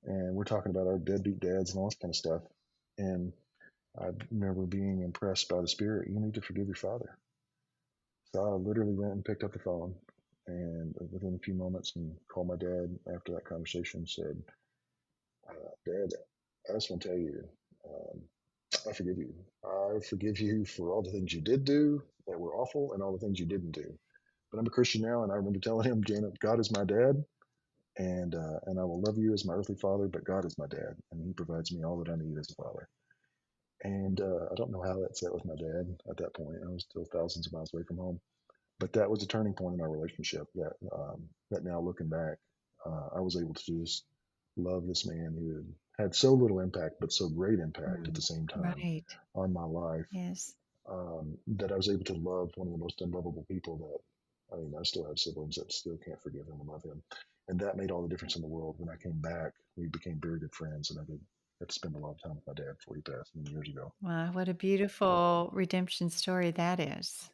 and we're talking about our deadbeat dads and all this kind of stuff. And I remember being impressed by the Spirit. You need to forgive your father. So I literally went and picked up the phone, and within a few moments, and called my dad after that conversation. Said, "Dad, I just want to tell you, um, I forgive you. I forgive you for all the things you did do that were awful, and all the things you didn't do. But I'm a Christian now, and I remember telling him, Janet, God is my dad, and I will love you as my earthly father, but God is my dad, and He provides me all that I need as a father." And I don't know how that sat with my dad at that point. I was still thousands of miles away from home, but that was a turning point in our relationship. That now looking back, I was able to just love this man who had so little impact, but so great impact at Mm. the same time Right. on my life, Yes. that I was able to love one of the most unlovable people that, I mean, I still have siblings that still can't forgive him and love him. And that made all the difference in the world. When I came back, we became very good friends, and I got to spend a lot of time with my dad before he passed many years ago. Wow, what a beautiful redemption story that is.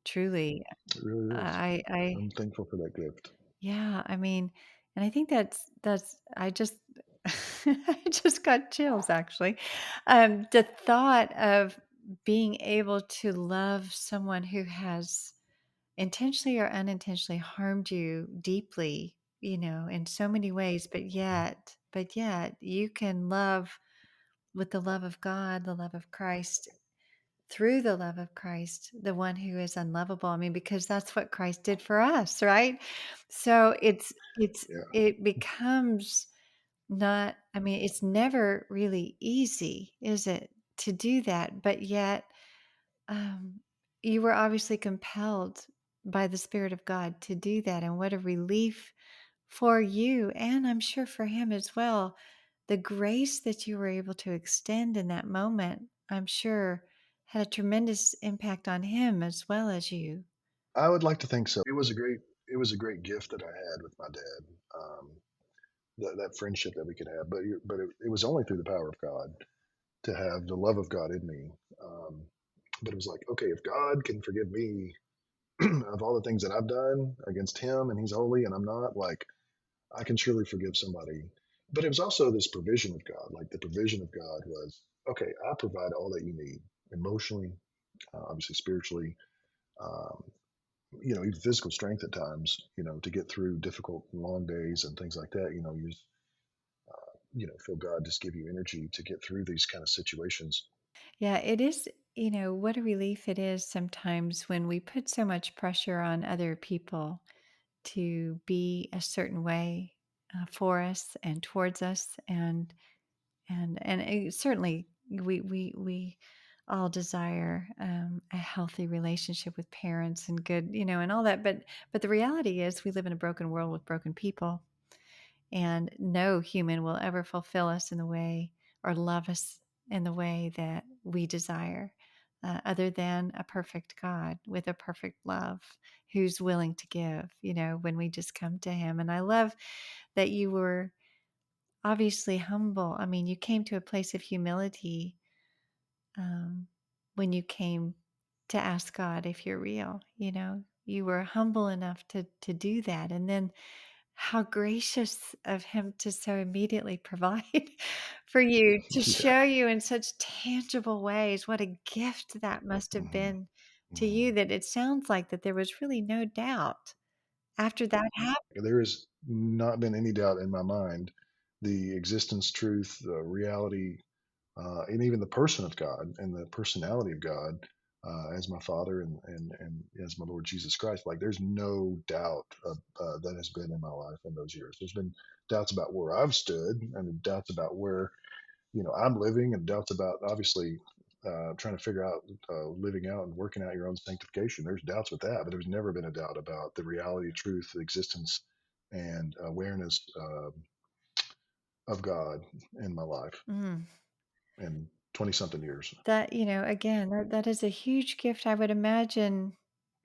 Truly. It really is. I I'm thankful for that gift. yeah, I mean, and I think that's I just I just got chills actually. The thought of being able to love someone who has intentionally or unintentionally harmed you deeply, in so many ways, but yet you can love with the love of God, the love of Christ, through the love of Christ, the one who is unlovable. I mean, because that's what Christ did for us, right? So Yeah. it becomes not, I mean, it's never really easy, is it, to do that? But yet, um, you were obviously compelled by the Spirit of God to do that. And what a relief for you, and I'm sure for him as well. The grace that you were able to extend in that moment, I'm sure, had a tremendous impact on him as well as you. I would like to think so. It was a great gift that I had with my dad. That friendship that we could have, but it was only through the power of God to have the love of God in me. Um, but it was like, okay, if God can forgive me of all the things that I've done against Him, and He's holy, and I'm not, like, I can surely forgive somebody. But it was also this provision of God. Like the provision of God was, okay, I provide all that you need emotionally, obviously spiritually, um, even physical strength at times, to get through difficult long days and things like that. Feel God just give you energy to get through these kind of situations. Yeah, it is, what a relief it is sometimes when we put so much pressure on other people to be a certain way for us and towards us. And certainly we all desire a healthy relationship with parents and good, and all that. But the reality is, we live in a broken world with broken people, and no human will ever fulfill us in the way or love us in the way that we desire. Other than a perfect God with a perfect love who's willing to give, when we just come to Him. And I love that you were obviously humble. I mean, you came to a place of humility um, when you came to ask God if you're real. You were humble enough to do that, and then how gracious of Him to so immediately provide for you, to Yeah. show you in such tangible ways. What a gift that must have hmm been to hmm you, that it sounds like that there was really no doubt after that happened. There has not been any doubt in my mind the existence, truth, reality, and even the person of God and the personality of God as my Father and as my Lord Jesus Christ. Like, there's no doubt that has been in my life in those years. There's been doubts about where I've stood and doubts about where I'm living, and doubts about obviously trying to figure out living out and working out your own sanctification. There's doubts with that, but there's never been a doubt about the reality, truth, the existence, and awareness of God in my life Mm. in 20 something years. That, again, that is a huge gift. I would imagine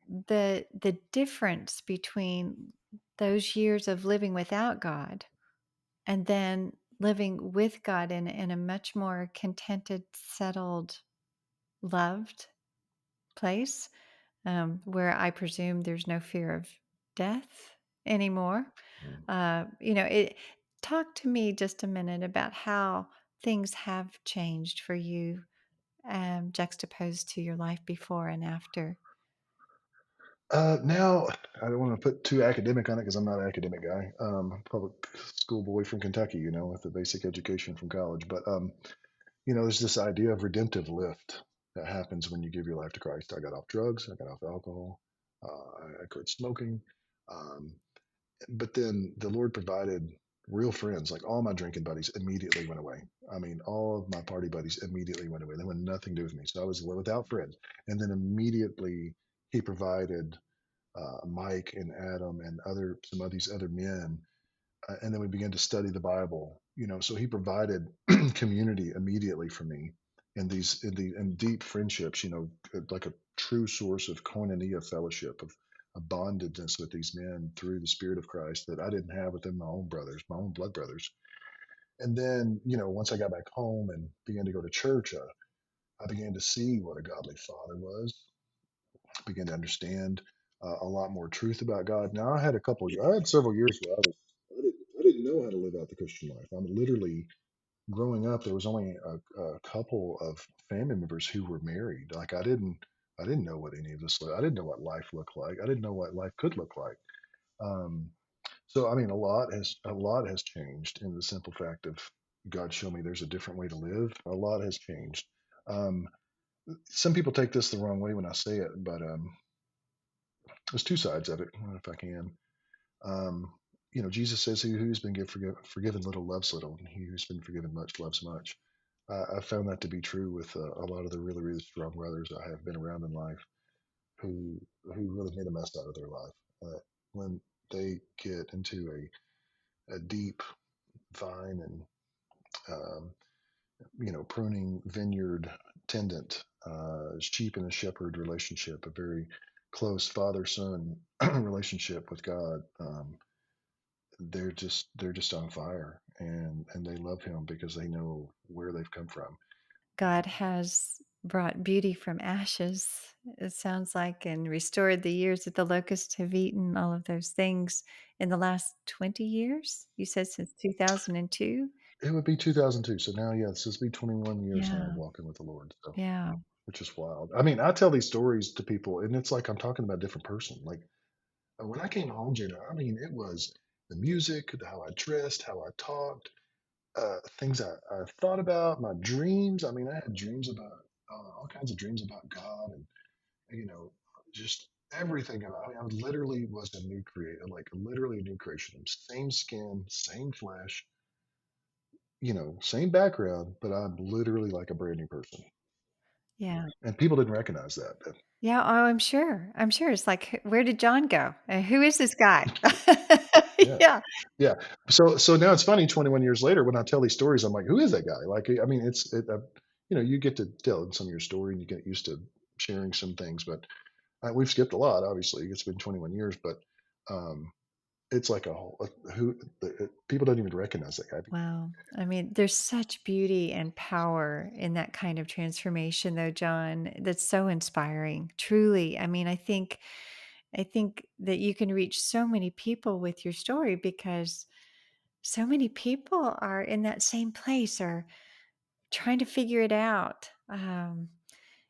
the difference between those years of living without God and then living with God in a much more contented, settled, loved place, where I presume there's no fear of death anymore. Mm. It. Talk to me just a minute about how things have changed for you, juxtaposed to your life before and after. Now, I don't want to put too academic on it because I'm not an academic guy. Public school boy from Kentucky, with a basic education from college. But there's this idea of redemptive lift that happens when you give your life to Christ. I got off drugs, I got off alcohol, I quit smoking. Um, but then the Lord provided real friends. Like, all my drinking buddies immediately went away. I mean, all of my party buddies immediately went away. They wanted nothing to do with me. So I was without friends. And then immediately He provided Mike and Adam and some of these other men, and then we began to study the Bible. So He provided community immediately for me, and and deep friendships. Like a true source of koinonia fellowship of bondedness with these men through the Spirit of Christ that I didn't have within my own brothers, my own blood brothers. And then, once I got back home and began to go to church, I began to see what a godly father was, began to understand a lot more truth about God. Now, I had several years where I didn't know how to live out the Christian life. I'm literally growing up. There was only a couple of family members who were married. Like, I didn't know what any of this I didn't know what life looked like. I didn't know what life could look like. Um, so I mean, a lot has changed in the simple fact of God showed me there's a different way to live. A lot has changed. Um, some people take this the wrong way when I say it, but there's two sides of it, if I can. Um, Jesus says, who's been forgiven little loves little, and he who's been forgiven much loves much." I found that to be true with a lot of the really, really strong brothers I have been around in life who really made a mess out of their life. When they get into a deep vine and um, pruning vineyard tendant, sheep and a shepherd relationship, a very close father son relationship with God. They're just on fire, and they love him because they know where they've come from. God has brought beauty from ashes, it sounds like, and restored the years that the locusts have eaten, all of those things in the last 20 years? You said since 2002? It would be 2002. So now, yes, it's be 21 years now Yeah, walking with the Lord. So, yeah. which is wild. I mean, I tell these stories to people, and it's like I'm talking about a different person. Like when I came home, Jada, I mean, it was the music, how I dressed, how I talked, things I thought about, my dreams. I mean, I had dreams about all kinds of dreams about God, and you know, just everything about. I literally was a new creator, like literally a new creation. Same skin, same flesh, same background, but I'm literally like a brand new person. Yeah. And people didn't recognize that. Yeah, oh, I'm sure. I'm sure. It's like, where did John go? Who is this guy?" Yeah. Yeah. Yeah. So now it's funny 21 years later when I tell these stories, I'm like, who is that guy? Like, I mean, you get to tell some of your story and you get used to sharing some things, but we've skipped a lot, obviously. It's been 21 years, but um, it's like a whole, people don't even recognize that guy. Wow. I mean, there's such beauty and power in that kind of transformation though, John, that's so inspiring. Truly. I mean, I think that you can reach so many people with your story because so many people are in that same place or trying to figure it out. And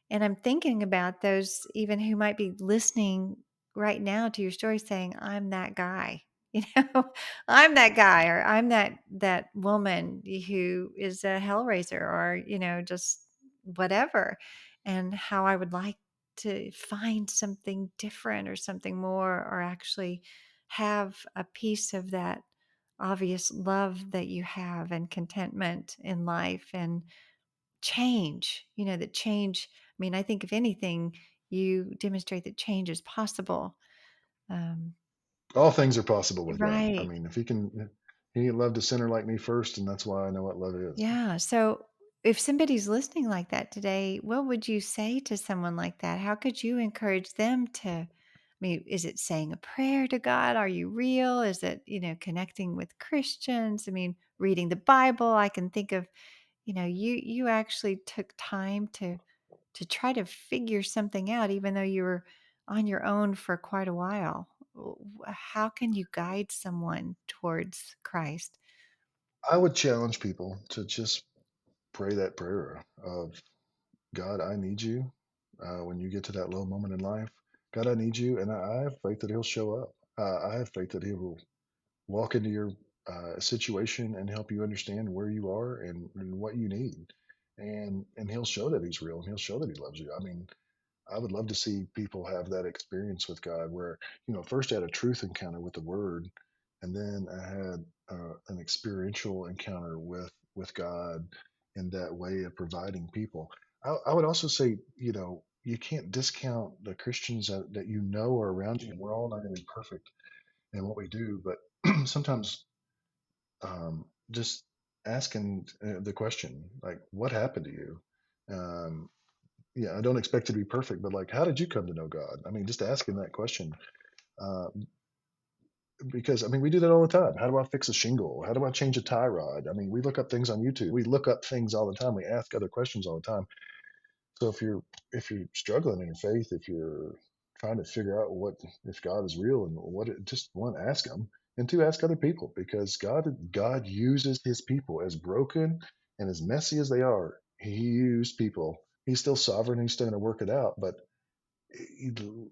I'm thinking about those even who might be listening right now to your story saying, "I'm that guy." You know, "I'm that guy," or "I'm that woman who is a hellraiser," or, just whatever. And how I would like to find something different or something more, or actually have a piece of that obvious love that you have and contentment in life and change, that change. I mean, I think if anything, you demonstrate that change is possible. Um, All things are possible with God. I right. mean, he loved a sinner like me first, and that's why I know what love is. Yeah. So if somebody's listening like that today, what would you say to someone like that? How could you encourage them to? I mean, is it saying a prayer to God? Are you real? Is it, connecting with Christians? I mean, reading the Bible. I can think of, you actually took time to try to figure something out even though you were on your own for quite a while. How can you guide someone towards Christ? I would challenge people to just pray that prayer of God, I need you. When you get to that low moment in life, God, I need you, and I have faith that He'll show up. I have faith that He will walk into your situation and help you understand where you are and what you need, and He'll show that He's real and He'll show that He loves you. I mean, I would love to see people have that experience with God where, first I had a truth encounter with the word, and then I had an experiential encounter with God in that way of providing people. I would also say, you can't discount the Christians that are around you. We're all not going to be perfect in what we do, but sometimes just asking the question, like, what happened to you? Um, yeah, I don't expect it to be perfect, but like, how did you come to know God? I mean, just asking that question, uh, because I mean, we do that all the time. How do I fix a shingle? How do I change a tie rod? I mean, we look up things on YouTube. We look up things all the time. We ask other questions all the time. So if you're struggling in your faith, if you're trying to figure out what if God is real and just one, ask Him, and two, ask other people because God uses His people as broken and as messy as they are. He used people. He's still sovereign. He's still going to work it out, but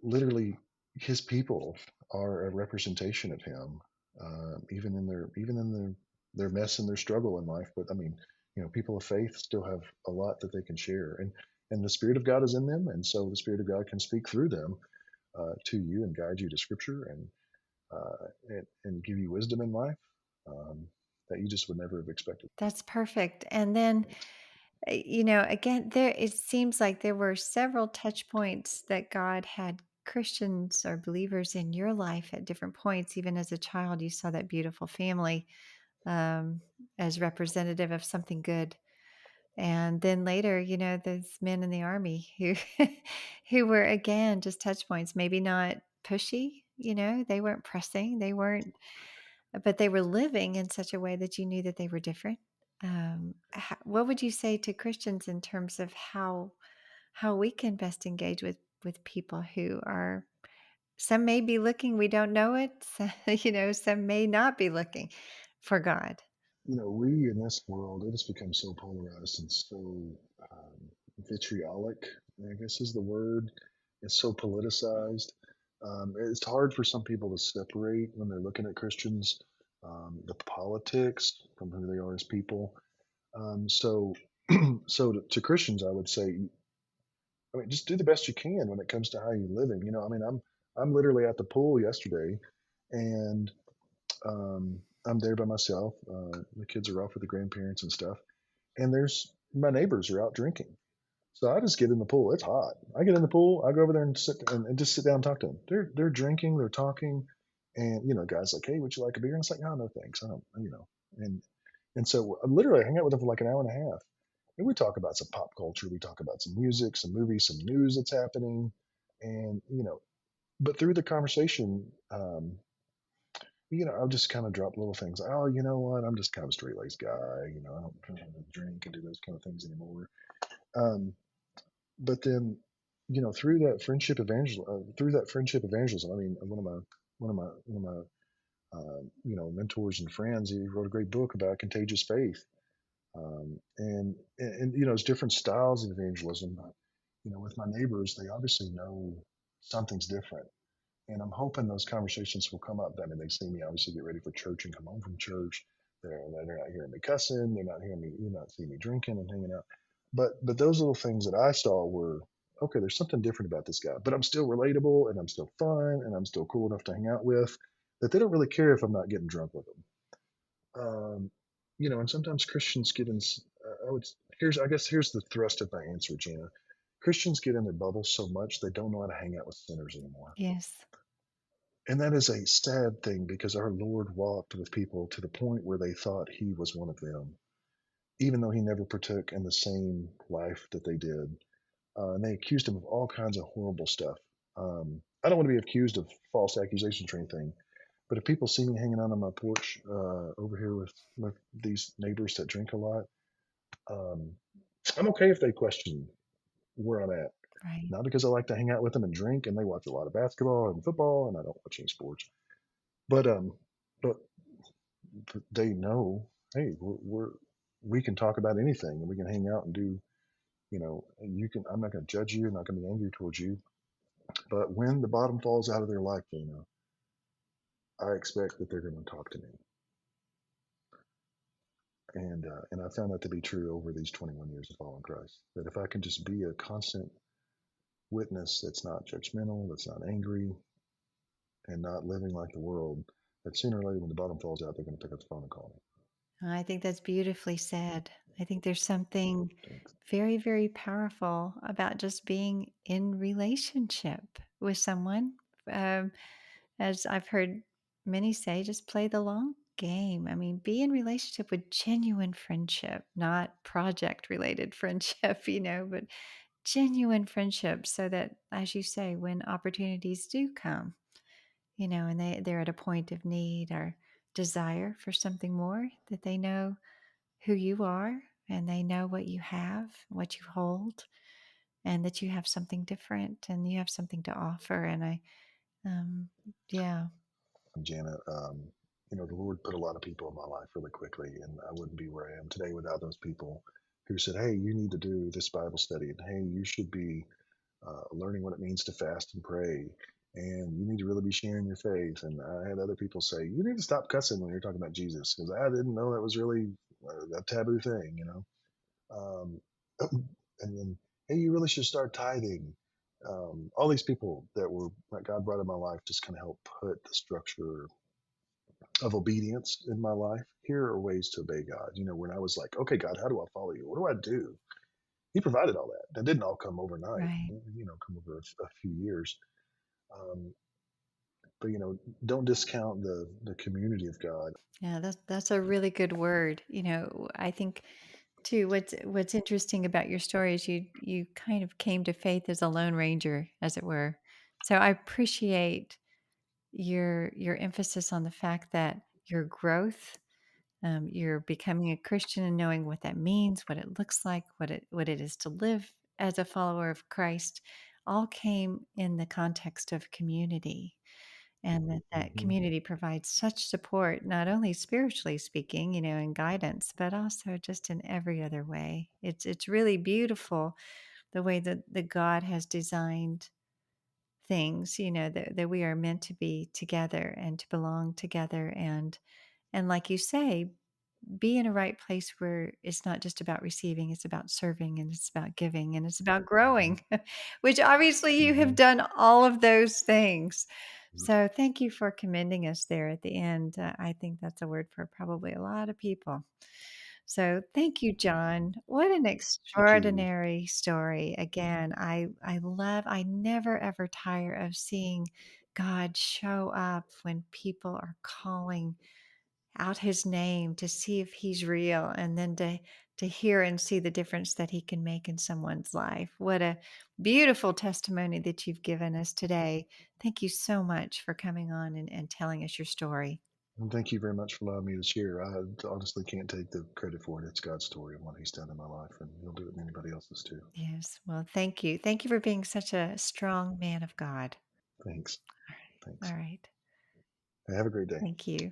literally, his people are a representation of him, even in their mess and their struggle in life. But I mean, people of faith still have a lot that they can share, and the Spirit of God is in them, and so the Spirit of God can speak through them to you and guide you to Scripture and give you wisdom in life um, that you just would never have expected. That's perfect. And then, you know, again, there it seems like there were several touch points that God had Christians or believers in your life at different points. Even as a child, you saw that beautiful family um, as representative of something good. And then later, you know, those men in the army who who were again just touch points, maybe not pushy, you know, they weren't pressing, they weren't, but they were living in such a way that you knew that they were different. What would you say to Christians in terms of how we can best engage with people who are, some may be looking, we don't know it, you know, some may not be looking for God. We in this world, it has become so polarized and so vitriolic, I guess is the word. It's so politicized. It's hard for some people to separate when they're looking at Christians, the politics from who they are as people. So, to Christians, I would say, I mean, just do the best you can when it comes to how you're living. I mean, I'm literally at the pool yesterday, and I'm there by myself. The kids are off with the grandparents and stuff, and there's my neighbors are out drinking. So I just get in the pool. It's hot. I get in the pool. I go over there and and just sit down and talk to them. They're drinking. They're talking, and guys like, hey, would you like a beer? And it's like, no, no, thanks. I don't. And so I literally hang out with them for like an hour and a half, and we talk about some pop culture. We talk about some music, some movies, some news that's happening, and but through the conversation, I'll just kind of drop little things. Oh, you know what? I'm just kind of a straight laced guy. I don't drink and do those kind of things anymore. Um, but then, through that friendship evangelism, I mean, one of my mentors and friends, he wrote a great book about contagious faith. It's different styles of evangelism. With my neighbors, they obviously know something's different, and I'm hoping those conversations will come up. I mean, they see me obviously get ready for church and come home from church. They're not hearing me cussing. They're not hearing me. You're not seeing me drinking and hanging out. But those little things that I saw were okay. There's something different about this guy, but I'm still relatable and I'm still fun and I'm still cool enough to hang out with. That they don't really care if I'm not getting drunk with them. And sometimes Christians get in. I would here's I guess here's the thrust of my answer, Gina. Christians get in their bubble so much they don't know how to hang out with sinners anymore. Yes. And that is a sad thing because our Lord walked with people to the point where they thought he was one of them, even though he never partook in the same life that they did. And they accused him of all kinds of horrible stuff. I don't want to be accused of false accusations or anything, but if people see me hanging out on my porch over here with these neighbors that drink a lot, um, I'm okay if they question where I'm at. Right. Not because I like to hang out with them and drink, and they watch a lot of basketball and football, and I don't watch any sports. But but they know, hey, we can talk about anything and we can hang out and do, and I'm not going to judge you. I'm not going to be angry towards you. But when the bottom falls out of their life, I expect that they're going to talk to me. And I found that to be true over these 21 years of following Christ. That if I can just be a constant witness that's not judgmental, that's not angry, and not living like the world, that sooner or later when the bottom falls out, they're going to pick up the phone and call I think that's beautifully said. I think there's something me. very, very powerful about just being in relationship with someone. Um, as I've heard many say, just play the long game. I mean, be in relationship with genuine friendship, not project related friendship, you know, but genuine friendship so that, as you say, when opportunities do come, you know, and they're at a point of need or desire for something more, that they know who you are and they know what you have, what you hold, and that you have something different and you have something to offer. And um, yeah, Janet, the Lord put a lot of people in my life really quickly, and I wouldn't be where I am today without those people who said, "Hey, you need to do this Bible study," and "Hey, you should be." learning what it means to fast and pray. And you need to really be sharing your faith. And I had other people say, you need to stop cussing when you're talking about Jesus, because I didn't know that was really a taboo thing, you know? Um, and then, hey, you really should start tithing. All these people that God brought in my life just kind of helped put the structure of obedience in my life. Here are ways to obey God. You know, when I was like, okay, God, how do I follow you? What do I do? He provided all that. That didn't all come overnight, Right. come over a few years. Um, but, don't discount the community of God. Yeah, that's a really good word. I think too what's interesting about your story is you kind of came to faith as a lone ranger, as it were. So I appreciate your emphasis on the fact that your growth, you're becoming a Christian and knowing what that means, what it looks like, what it is to live as a follower of Christ, all came in the context of community, and that Hmm. community provides such support, not only spiritually speaking, and guidance, but also just in every other way. It's really beautiful the way that God has designed things, that we are meant to be together and to belong together, and like you say, be in a right place where it's not just about receiving, it's about serving, and it's about giving, and it's about Hmm. growing, which obviously you have Hmm. done all of those things. So thank you for commending us there at the end. I think that's a word for probably a lot of people. So thank you, John. What an Thank you. extraordinary story. Again, I never ever tire of seeing God show up when people are calling out his name to see if he's real, and then to hear and see the difference that he can make in someone's life. What a beautiful testimony that you've given us today. Thank you so much for coming on and telling us your story. And thank you very much for allowing me to share. I honestly can't take the credit for it. It's God's story and what He's done in my life, and He'll do it in anybody else's too. Yes. Well, thank you. Thank you for being such a strong man of God. Thanks. All Thanks. right. Have a great day. Thank you.